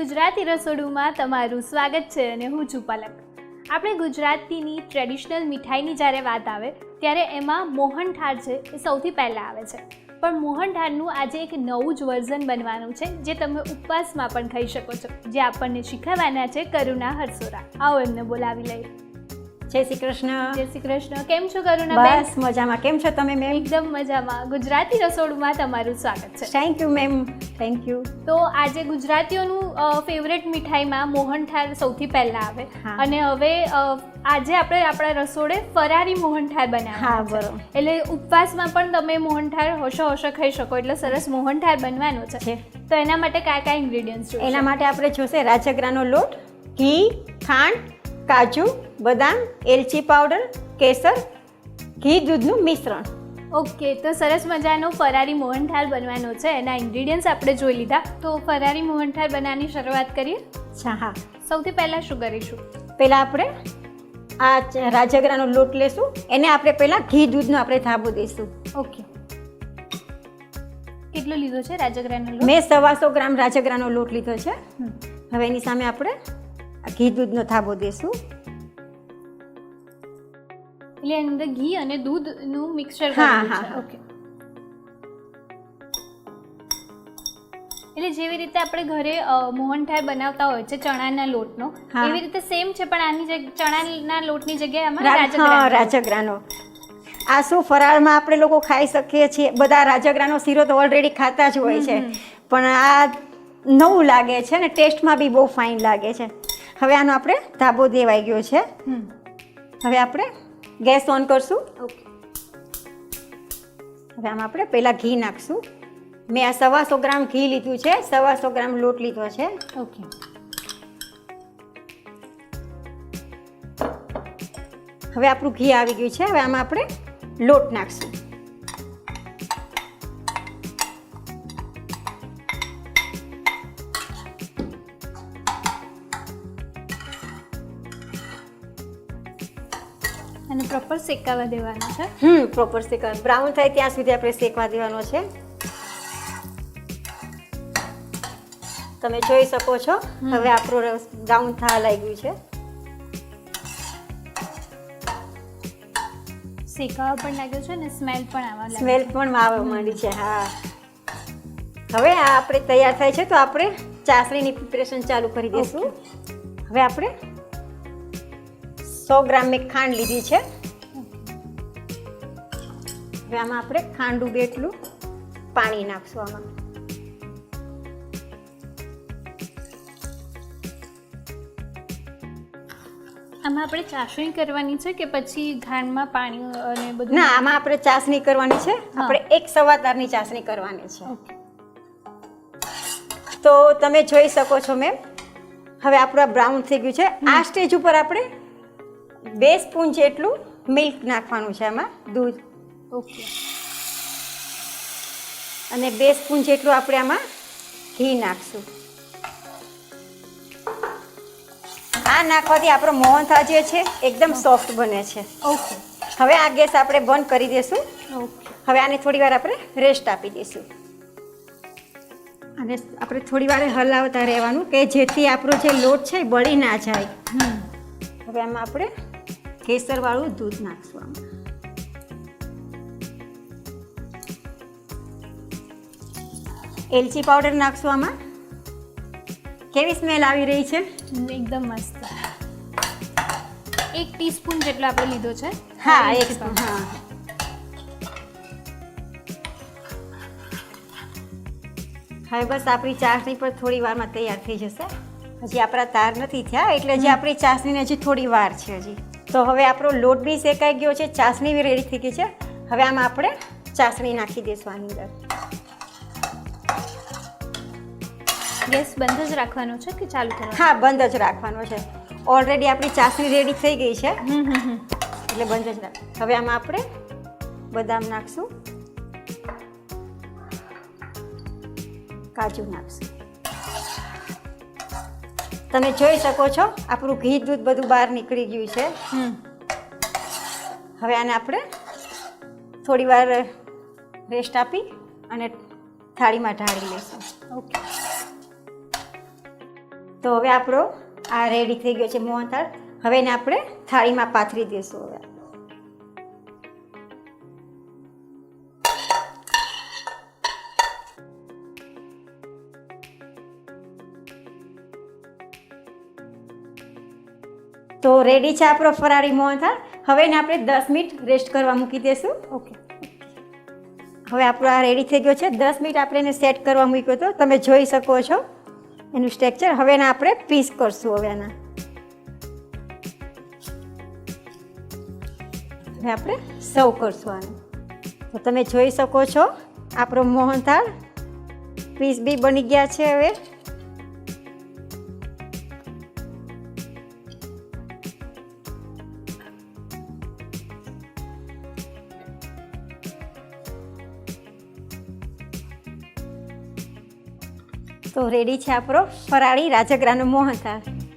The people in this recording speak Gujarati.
ગુજરાતી રસોડુમાં તમારું સ્વાગત છે અને હું છું પલક. આપણે ગુજરાતીની ટ્રેડિશનલ મીઠાઈની જ્યારે વાત આવે ત્યારે એમાં મોહનથાળ છે એ સૌથી પહેલાં આવે છે. પણ મોહનથાળનું આજે એક નવું જ વર્ઝન બનવાનું છે જે તમે ઉપવાસમાં પણ ખાઈ શકો છો, જે આપણને શીખવવાના છે કરુણા હરસોરા. આવો એમને બોલાવી લઈએ. જય શ્રી કૃષ્ણ. જય શ્રી કૃષ્ણ. કેમ છો કરુણા બેન? બસ મજામાં. કેમ છો તમે મેમ? એકદમ મજામાં. ગુજરાતી રસોડુમાં તમારું સ્વાગત છે. Thank you ma'am, thank you. તો આજે ગુજરાતીઓનું ફેવરેટ મીઠાઈમાં મોહનથાળ સૌથી પહેલાં આવે અને હવે આજે આપણે આપણા રસોડે ફરારી મોહનથાળ બનાવવાના છે. બરોબર. એટલે ઉપવાસમાં પણ તમે મોહનથાળ હોશો ખાઈ શકો, એટલે સરસ મોહનથાળ બનવાનો છે. તો એના માટે કયા ઇન્ગ્રેડિયન્ટ્સ જોઈએ? એના માટે આપણે જોશે રાજગરાનો લોટ, ઘી, ખાંડ, કાજુ, બદામ, એલચી પાવડર, કેસર, ઘી, દૂધનું મિશ્રણ. ઓકે, તો સરસ મજાનો ફરારી મોહનથાળ બનવાનો છે. એના ઇન્ગ્રેડિયન્ટ્સ આપણે જોઈ લીધા. તો ફરારી મોહનથાળ બનાવવાની શરૂઆત કરીએ. હા. સૌથી પહેલાં શું કરીશું? પહેલાં આપણે આ રાજગરાનો લોટ લેશું, એને આપણે પહેલાં ઘી દૂધનો આપણે ધાબો દઈશું. ઓકે, કેટલો લીધો છે રાજગરાનો લોટ? મેં 125 ગ્રામ રાજગરાનો લોટ લીધો છે. હવે એની સામે આપણે ઘી દૂધનો ધાબો દઈશું. એટલે અંદર ઘી અને દૂધનું મિક્સચર કરવાનું છે. ઓકે, એટલે જેવી રીતે આપણે ઘરે મોહનથાળ બનાવતા હોય છે ચણાના લોટનો, એવી રીતે સેમ છે, પણ આની ચણાના લોટની જગ્યાએ આમાં રાજગરાનો. આ શું ફરાળમાં આપણે લોકો ખાઈ શકીએ છીએ. બધા રાજગરાનો શીરો તો ઓલરેડી ખાતા જ હોય છે, પણ આ નવું લાગે છે ને ટેસ્ટમાં બી બહુ ફાઇન લાગે છે. હવે આનો આપણે ધાબો દેવાઈ ગયો છે. હવે આપણે ગેસ ઓન કરશું. ઓકે, હવે આમાં આપણે પહેલાં ઘી નાખશું. મેં આ 125 ગ્રામ ઘી લીધું છે, 125 ગ્રામ લોટ લીધો છે. ઓકે, હવે આપણું ઘી આવી ગયું છે. હવે આમાં આપણે લોટ નાખશું. અને પ્રોપર શેકાવા દેવાનો છે. પ્રોપર શેકવા, બ્રાઉન થાય ત્યાં સુધી આપણે શેકવા દેવાનો છે. તમે જોઈ શકો છો હવે આપણું બ્રાઉન થવા લાગ્યું છે. શેકાવા પણ લાગ્યો છે ને સ્મેલ પણ આવવા લાગી. સ્મેલ પણ આવવા માંડી છે. હા, હવે આ આપણે તૈયાર થાય છે તો આપણે ચાસણીની પ્રિપરેશન ચાલુ કરી દઈશું. હવે આપણે 100 ગ્રામ મેં ખાંડ લીધી છે. હવે આમાં આપણે ખાંડ ડૂબે એટલું પાણી નાખશું. આમાં આપણે ચાસણી કરવાની છે કે પછી ખાંડમાં પાણી અને બધું? ના, આમાં આપણે ચાસણી કરવાની છે. આપણે 1 સવા તારની ચાસણી કરવાની છે. તો તમે જોઈ શકો છો મેમ, હવે આપણું આ બ્રાઉન થઈ ગયું છે. આ સ્ટેજ ઉપર આપણે 2 સ્પૂન જેટલું મિલ્ક નાખવાનું છે, આમાં દૂધ. ઓકે, અને 2 સ્પૂન જેટલું આપણે આમાં ઘી નાખશું. આ નાખવાથી આપણો મોહનથાળ જે છે એકદમ સોફ્ટ બને છે. ઓકે, હવે આ ગેસ આપણે બંધ કરી દઈશું. ઓકે, હવે આને થોડી વાર આપણે રેસ્ટ આપી દઈશું. અને આપણે થોડી વાર હલાવતા રહેવાનું કે જેથી આપણો જે લોટ છે એ બળી ના જાય. હવે આમાં આપણે કેસરવાળું દૂધ નાખશું. આમાં એલચી પાવડર નાખશું. આમાં કેવી સ્મેલ આવી રહી છે? એકદમ મસ્ત. 1 ટીસ્પૂન જેટલો આપણે લીધો છે. હા, 1 સ્પૂન. હા, હવે બસ આપણી ચાસણી પર થોડી વારમાં તૈયાર થઈ જશે. હજી આપણા તાર નથી થયા, એટલે હજી આપણી ચાસણીને હજી થોડી વાર છે હજી. તો હવે આપણો લોટ બી શેકાઈ ગયો છે, ચાસણી બી રેડી થઈ ગઈ છે. હવે આમાં આપણે ચાસણી નાખી દઈશું આની અંદર. ગેસ બંધ જ રાખવાનો છે કે ચાલુ કરવાનો? હા, બંધ જ રાખવાનો છે. ઓલરેડી આપણી ચાસણી રેડી થઈ ગઈ છે, એટલે બંધ જ રાખ. હવે આમાં આપણે બદામ નાખશું, કાજુ નાખશું. તમે જોઈ શકો છો આપણું ઘી દૂધ બધું બહાર નીકળી ગયું છે. હવે આને આપણે થોડી વાર રેસ્ટ આપી અને થાળીમાં ઢાળી લઈશું. ઓકે, તો હવે આપણો આ રેડી થઈ ગયો છે મોહનથાળ. હવે એને આપણે થાળીમાં પાથરી દઈશું. હવે તો રેડી છે આપણો ફરાળી મોહનથાળ. હવે એને આપણે 10 મિનિટ રેસ્ટ કરવા મૂકી દઈશું. ઓકે. હવે આપણો આ રેડી થઈ ગયો છે. 10 મિનિટ આપણે એને સેટ કરવા મૂક્યો હતો. તમે જોઈ શકો છો એનું સ્ટ્રક્ચર. હવે એને આપણે પીસ કરશું. હવે આપણે સર્વ કરશું આને. તો તમે જોઈ શકો છો આપણો મોહનથાળ પીસ બી બની ગયા છે. હવે તો રેડી છે આપણો ફરાળી રાજગરાનો મોહનથાળ.